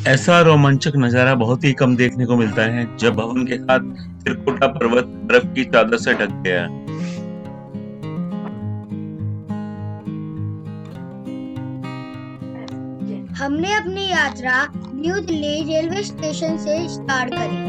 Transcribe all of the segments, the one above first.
ऐसा रोमांचक नजारा बहुत ही कम देखने को मिलता है जब भवन के साथ त्रिकुटा पर्वत बर्फ की चादर से ढक गया। हमने अपनी यात्रा न्यू दिल्ली रेलवे स्टेशन से स्टार्ट करी।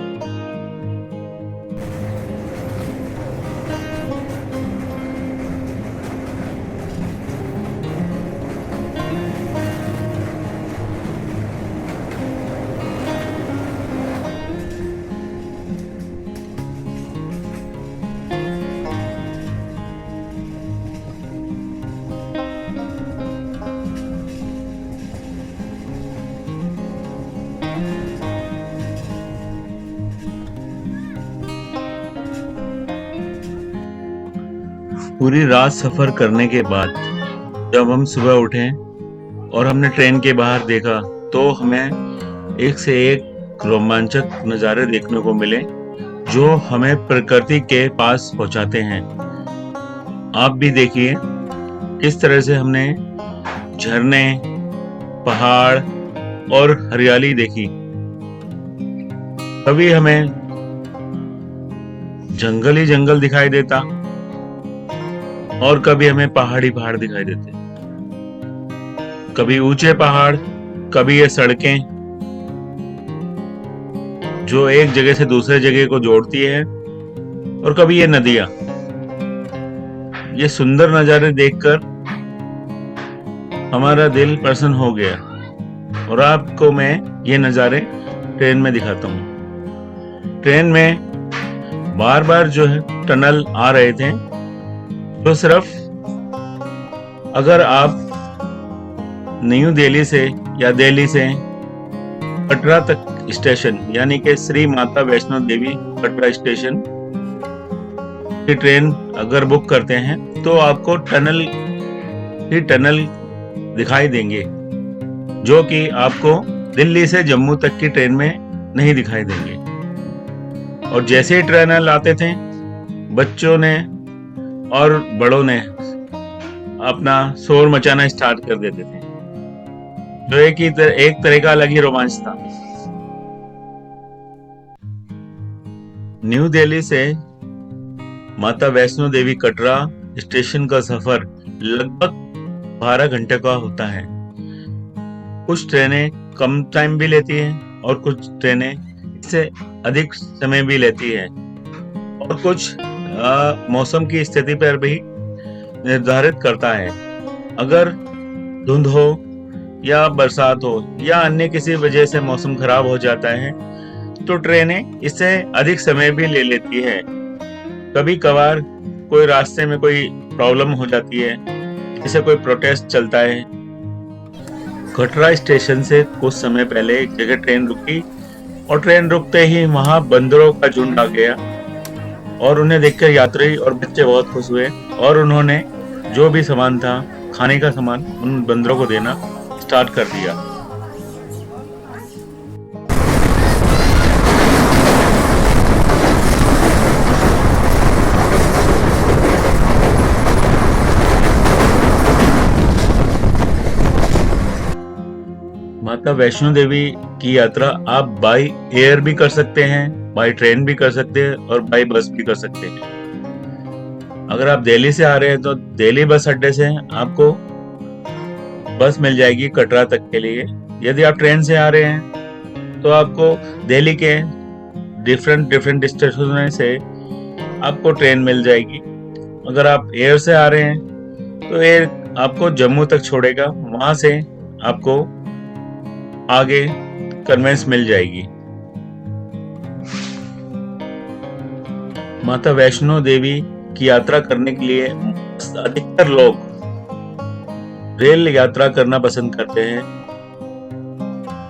पूरी रात सफर करने के बाद जब हम सुबह उठे और हमने ट्रेन के बाहर देखा तो हमें एक से एक रोमांचक नज़ारे देखने को मिले जो हमें प्रकृति के पास पहुंचाते हैं। आप भी देखिए किस तरह से हमने झरने, पहाड़ और हरियाली देखी। कभी हमें जंगल ही जंगल दिखाई देता और कभी हमें पहाड़ी पहाड़ दिखाई देते। कभी ऊंचे पहाड़, कभी ये सड़कें जो एक जगह से दूसरे जगह को जोड़ती है, और कभी ये नदियां। ये सुंदर नजारे देखकर हमारा दिल प्रसन्न हो गया और आपको मैं ये नजारे ट्रेन में दिखाता हूँ। ट्रेन में बार बार जो है टनल आ रहे थे, तो सिर्फ अगर आप न्यू दिल्ली से या दिल्ली से कटरा तक स्टेशन यानी कि श्री माता वैष्णो देवी कटरा स्टेशन की ट्रेन अगर बुक करते हैं तो आपको टनल दिखाई देंगे जो कि आपको दिल्ली से जम्मू तक की ट्रेन में नहीं दिखाई देंगे। और जैसे ही टनल आते थे, बच्चों ने और बड़ों ने अपना शोर मचाना स्टार्ट कर देते थे, जो एक तरह का अलग ही रोमांच था। न्यू दिल्ली से माता वैष्णो देवी कटरा स्टेशन का सफर लगभग 12 घंटे का होता है। कुछ ट्रेनें कम टाइम भी लेती हैं और कुछ ट्रेनें इससे अधिक समय भी लेती है, और कुछ मौसम की स्थिति पर भी निर्धारित करता है। अगर धुंध हो या बरसात हो या अन्य किसी वजह से मौसम खराब हो जाता है तो ट्रेनें इससे अधिक समय भी ले लेती है। कभी कभार कोई रास्ते में कोई प्रॉब्लम हो जाती है, जैसे कोई प्रोटेस्ट चलता है। कटरा स्टेशन से कुछ समय पहले एक जगह ट्रेन रुकी और ट्रेन रुकते ही वहां बंदरों का झुंड आ गया और उन्हें देखकर यात्री और बच्चे बहुत खुश हुए और उन्होंने जो भी सामान था, खाने का सामान, उन बंदरों को देना स्टार्ट कर दिया। माता वैष्णो देवी की यात्रा आप बाय एयर भी कर सकते हैं, बाय ट्रेन भी कर सकते हैं और बाय बस भी कर सकते हैं। अगर आप दिल्ली से आ रहे हैं तो दिल्ली बस अड्डे से आपको बस मिल जाएगी कटरा तक के लिए। यदि आप ट्रेन से आ रहे हैं तो आपको दिल्ली के डिफरेंट स्टेशनों से आपको ट्रेन मिल जाएगी। अगर आप एयर से आ रहे हैं तो एयर आपको जम्मू तक छोड़ेगा, वहां से आपको आगे कन्वेंस मिल जाएगी। माता वैष्णो देवी की यात्रा करने के लिए अधिकतर लोग रेल यात्रा करना पसंद करते हैं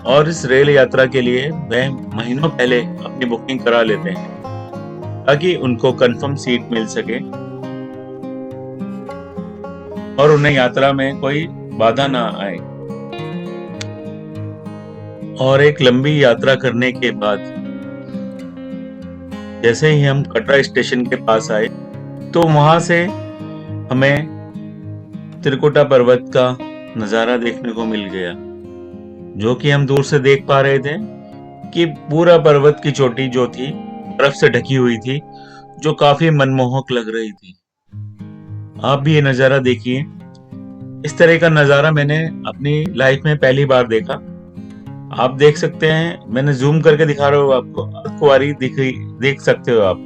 और इस रेल यात्रा के लिए वह महीनों पहले अपनी बुकिंग करा लेते हैं ताकि उनको कंफर्म सीट मिल सके और उन्हें यात्रा में कोई बाधा ना आए। और एक लंबी यात्रा करने के बाद जैसे ही हम कटरा स्टेशन के पास आए तो वहां से हमें त्रिकुटा पर्वत का नजारा देखने को मिल गया, जो कि हम दूर से देख पा रहे थे कि पूरा पर्वत की चोटी जो थी बर्फ से ढकी हुई थी, जो काफी मनमोहक लग रही थी। आप भी ये नजारा देखिए। इस तरह का नजारा मैंने अपनी लाइफ में पहली बार देखा। आप देख सकते हैं, मैंने जूम करके दिखा रहा हूँ आपको। अर्कवारी देख सकते हो आप।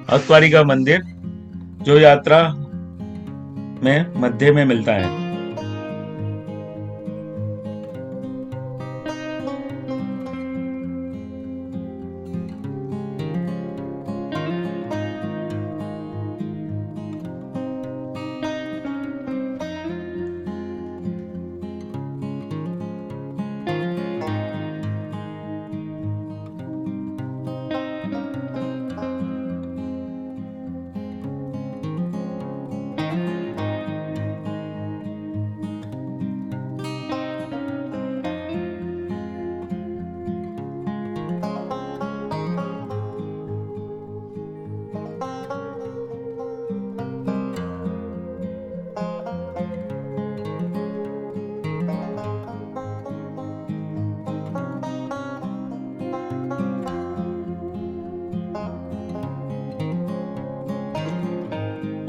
अर्कवारी का मंदिर जो यात्रा में मध्य में मिलता है।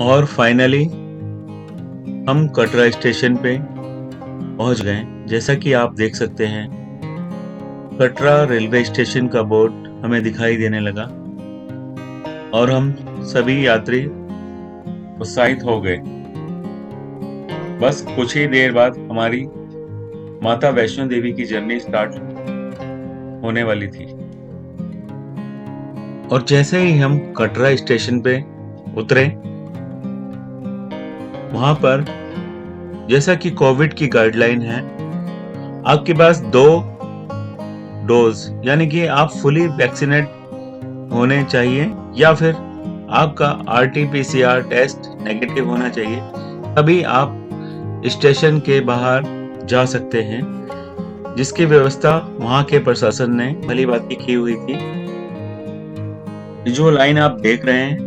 और फाइनली हम कटरा स्टेशन पे पहुंच गए। जैसा कि आप देख सकते हैं, कटरा रेलवे स्टेशन का बोर्ड हमें दिखाई देने लगा और हम सभी यात्री उत्साहित हो गए। बस कुछ ही देर बाद हमारी माता वैष्णो देवी की जर्नी स्टार्ट होने वाली थी। और जैसे ही हम कटरा स्टेशन पे उतरे, वहां पर जैसा कि कोविड की गाइडलाइन है, आपके पास 2 डोज यानी कि आप फुली वैक्सीनेट होने चाहिए या फिर आपका RT-PCR टेस्ट नेगेटिव होना चाहिए, तभी आप स्टेशन के बाहर जा सकते हैं, जिसकी व्यवस्था वहां के प्रशासन ने भली भांति की हुई थी। जो लाइन आप देख रहे हैं,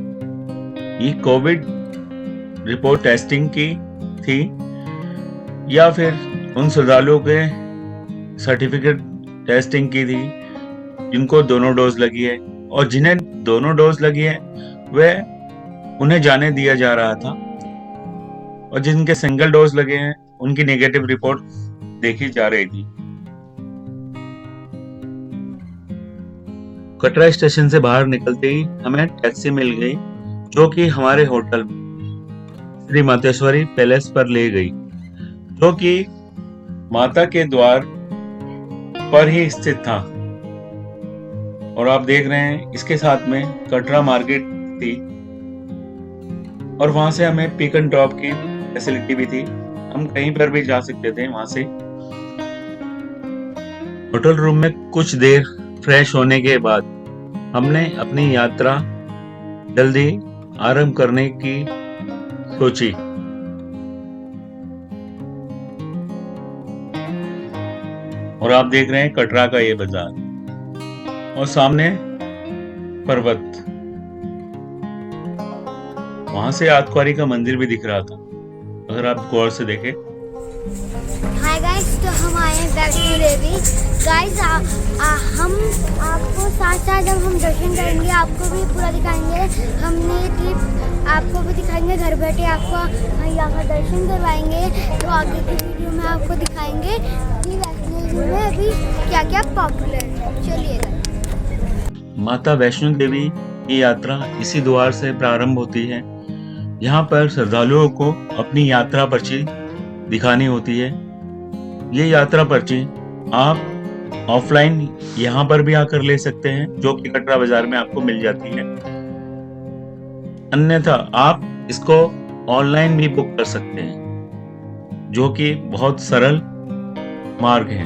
ये कोविड रिपोर्ट टेस्टिंग की थी या फिर उन श्रद्धालुओं के सर्टिफिकेट टेस्टिंग की थी जिनको दोनों डोज लगी है, और जिन्हें दोनों डोज लगी है वह उन्हें जाने दिया जा रहा था, और जिनके सिंगल डोज लगे हैं उनकी नेगेटिव रिपोर्ट देखी जा रही थी। कटरा स्टेशन से बाहर निकलते ही हमें टैक्सी मिल गई, जो कि हमारे होटल श्री मातेश्वरी पैलेस पर ले गई, जो कि माता के द्वार पर ही स्थित था। और आप देख रहे हैं, इसके साथ में कटरा मार्केट थी और वहां से हमें पिक एंड ड्रॉप की फैसिलिटी भी थी। हम कहीं पर भी जा सकते थे वहां से। होटल रूम में कुछ देर फ्रेश होने के बाद हमने अपनी यात्रा जल्दी आरंभ करने की सोची। और आप देख रहे हैं कटरा का ये बाजार और सामने पर्वत, वहां से आतक्वारी का मंदिर भी दिख रहा था, अगर आप गौर से देखें। हाय गाइस, तो हम आए हैं वैष्णो देवी। गाइस हम आपको साथ साथ जब हम दर्शन करेंगे आपको भी पूरा दिखाएंगे। हमने ये ट्रिप आपको भी दिखाएंगे, घर बैठे आपको यहाँ दर्शन करवाएंगे। तो आगे की वीडियो में आपको दिखाएंगे कि वैष्णो देवी में अभी क्या क्या पॉपुलर है। चलिए। माता वैष्णो देवी की यात्रा इसी द्वार से प्रारंभ होती है। यहाँ पर श्रद्धालुओं को अपनी यात्रा पर्ची दिखानी होती है। ये यात्रा पर्ची आप ऑफलाइन यहाँ पर भी आकर ले सकते हैं, जो कि कटरा बाजार में आपको मिल जाती है। अन्यथा आप इसको ऑनलाइन भी बुक कर सकते हैं, जो कि बहुत सरल मार्ग है।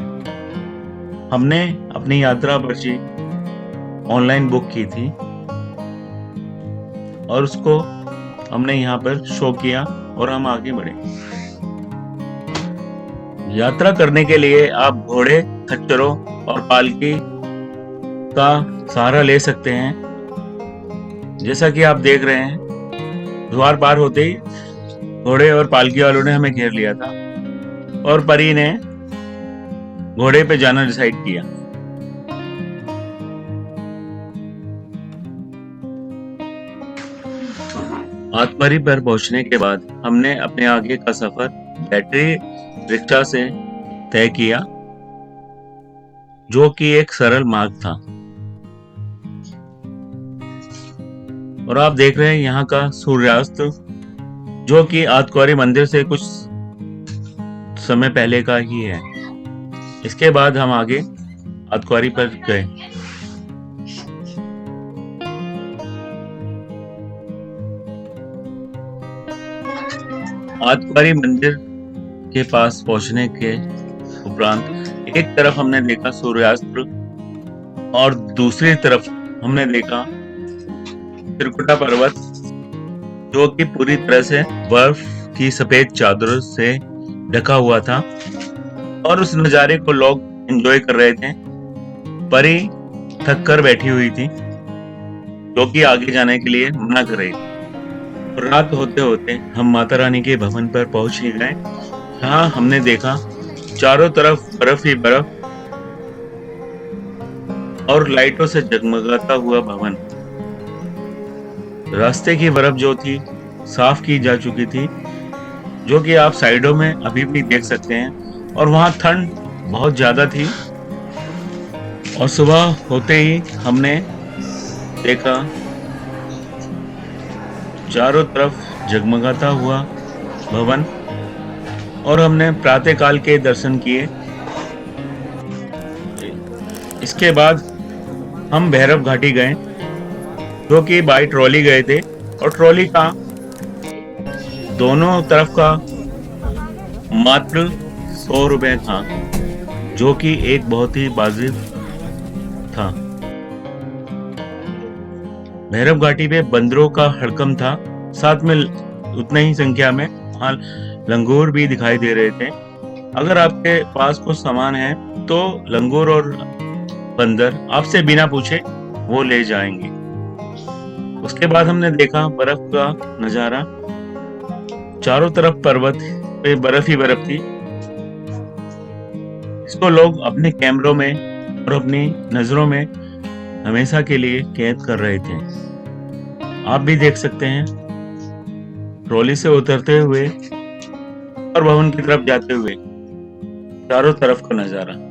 हमने अपनी यात्रा पर्ची ऑनलाइन बुक की थी और उसको हमने यहाँ पर शो किया और हम आगे बढ़े। यात्रा करने के लिए आप घोड़े, खच्चरों और पालकी का सहारा ले सकते हैं। जैसा कि आप देख रहे हैं, द्वार पार होते ही घोड़े और पालकी वालों ने हमें घेर लिया था और परी ने घोड़े पे जाना डिसाइड किया। आतमारी पर पहुंचने के बाद हमने अपने आगे का सफर बैटरी रिक्शा से तय किया, जो कि एक सरल मार्ग था। और आप देख रहे हैं यहाँ का सूर्यास्त, जो कि आतकुआरी मंदिर से कुछ समय पहले का ही है। इसके बाद हम आगे आतकुआरी पर गए। आतकुआरी मंदिर के पास पहुंचने के उपरांत एक तरफ हमने देखा सूर्यास्त और दूसरी तरफ हमने देखा त्रिकुटा पर्वत, जो कि पूरी तरह से बर्फ की सफेद चादरों से ढका हुआ था और उस नजारे को लोग एंजॉय कर रहे थे। परी थक कर बैठी हुई थी, जो कि आगे जाने के लिए मना कर रही थी। रात होते होते हम माता रानी के भवन पर पहुंच ही गए, जहां हमने देखा चारों तरफ बर्फ ही बर्फ और लाइटों से जगमगाता हुआ भवन। रास्ते की बर्फ जो थी साफ की जा चुकी थी, जो कि आप साइडों में अभी भी देख सकते हैं। और वहां ठंड बहुत ज्यादा थी। और सुबह होते ही हमने देखा चारों तरफ जगमगाता हुआ भवन और हमने प्रातःकाल के दर्शन किए। इसके बाद हम भैरव घाटी गए, जो कि बाई ट्रॉली गए थे और ट्रॉली का दोनों तरफ का मात्र 100 रुपए था, जो कि एक बहुत ही वाजिब था। भैरव घाटी पे बंदरों का हड़कंप था, साथ में उतने ही संख्या में वहां लंगूर भी दिखाई दे रहे थे। अगर आपके पास कुछ सामान है तो लंगूर और बंदर आपसे बिना पूछे वो ले जाएंगे। उसके बाद हमने देखा बर्फ का नजारा, चारों तरफ पर्वत पे बर्फ ही बर्फ थी। इसको लोग अपने कैमरों में और अपनी नजरों में हमेशा के लिए कैद कर रहे थे। आप भी देख सकते हैं ट्रॉली से उतरते हुए और भवन की तरफ जाते हुए चारों तरफ का नजारा।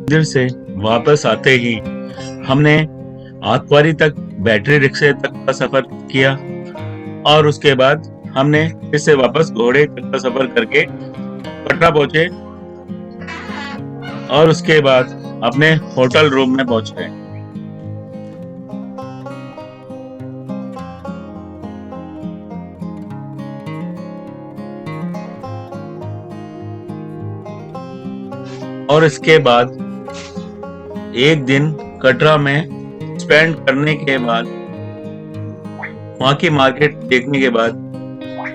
मंदिर से वापस आते ही हमने आतकुआरी तक बैटरी रिक्शे तक का सफर किया और उसके बाद हमने फिर से वापस घोड़े तक का सफर करके कटरा पहुंचे और उसके बाद अपने होटल रूम में पहुंच गए। और इसके बाद एक दिन कटरा में स्पेंड करने के बाद, वहाँ की मार्केट देखने के बाद,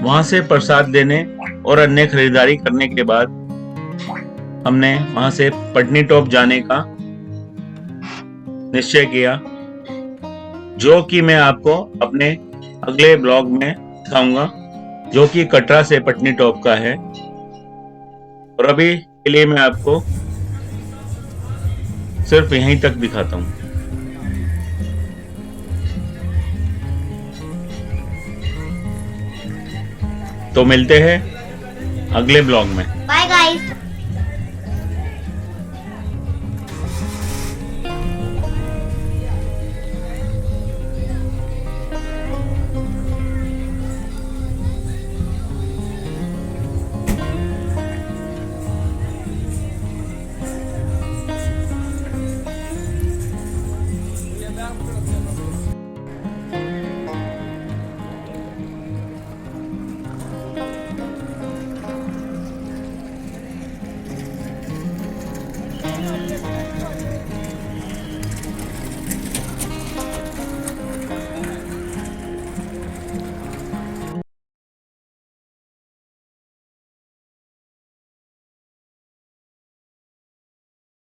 वहाँ से प्रसाद लेने और अन्य खरीदारी करने के बाद हमने वहाँ से पटनी टॉप जाने का निश्चय किया, जो कि मैं आपको अपने अगले ब्लॉग में दिखाऊंगा, जो कि कटरा से पटनी टॉप का है। और अभी के लिए मैं आपको सिर्फ यहीं तक दिखाता हूँ। तो मिलते हैं अगले ब्लॉग में। Bye guys.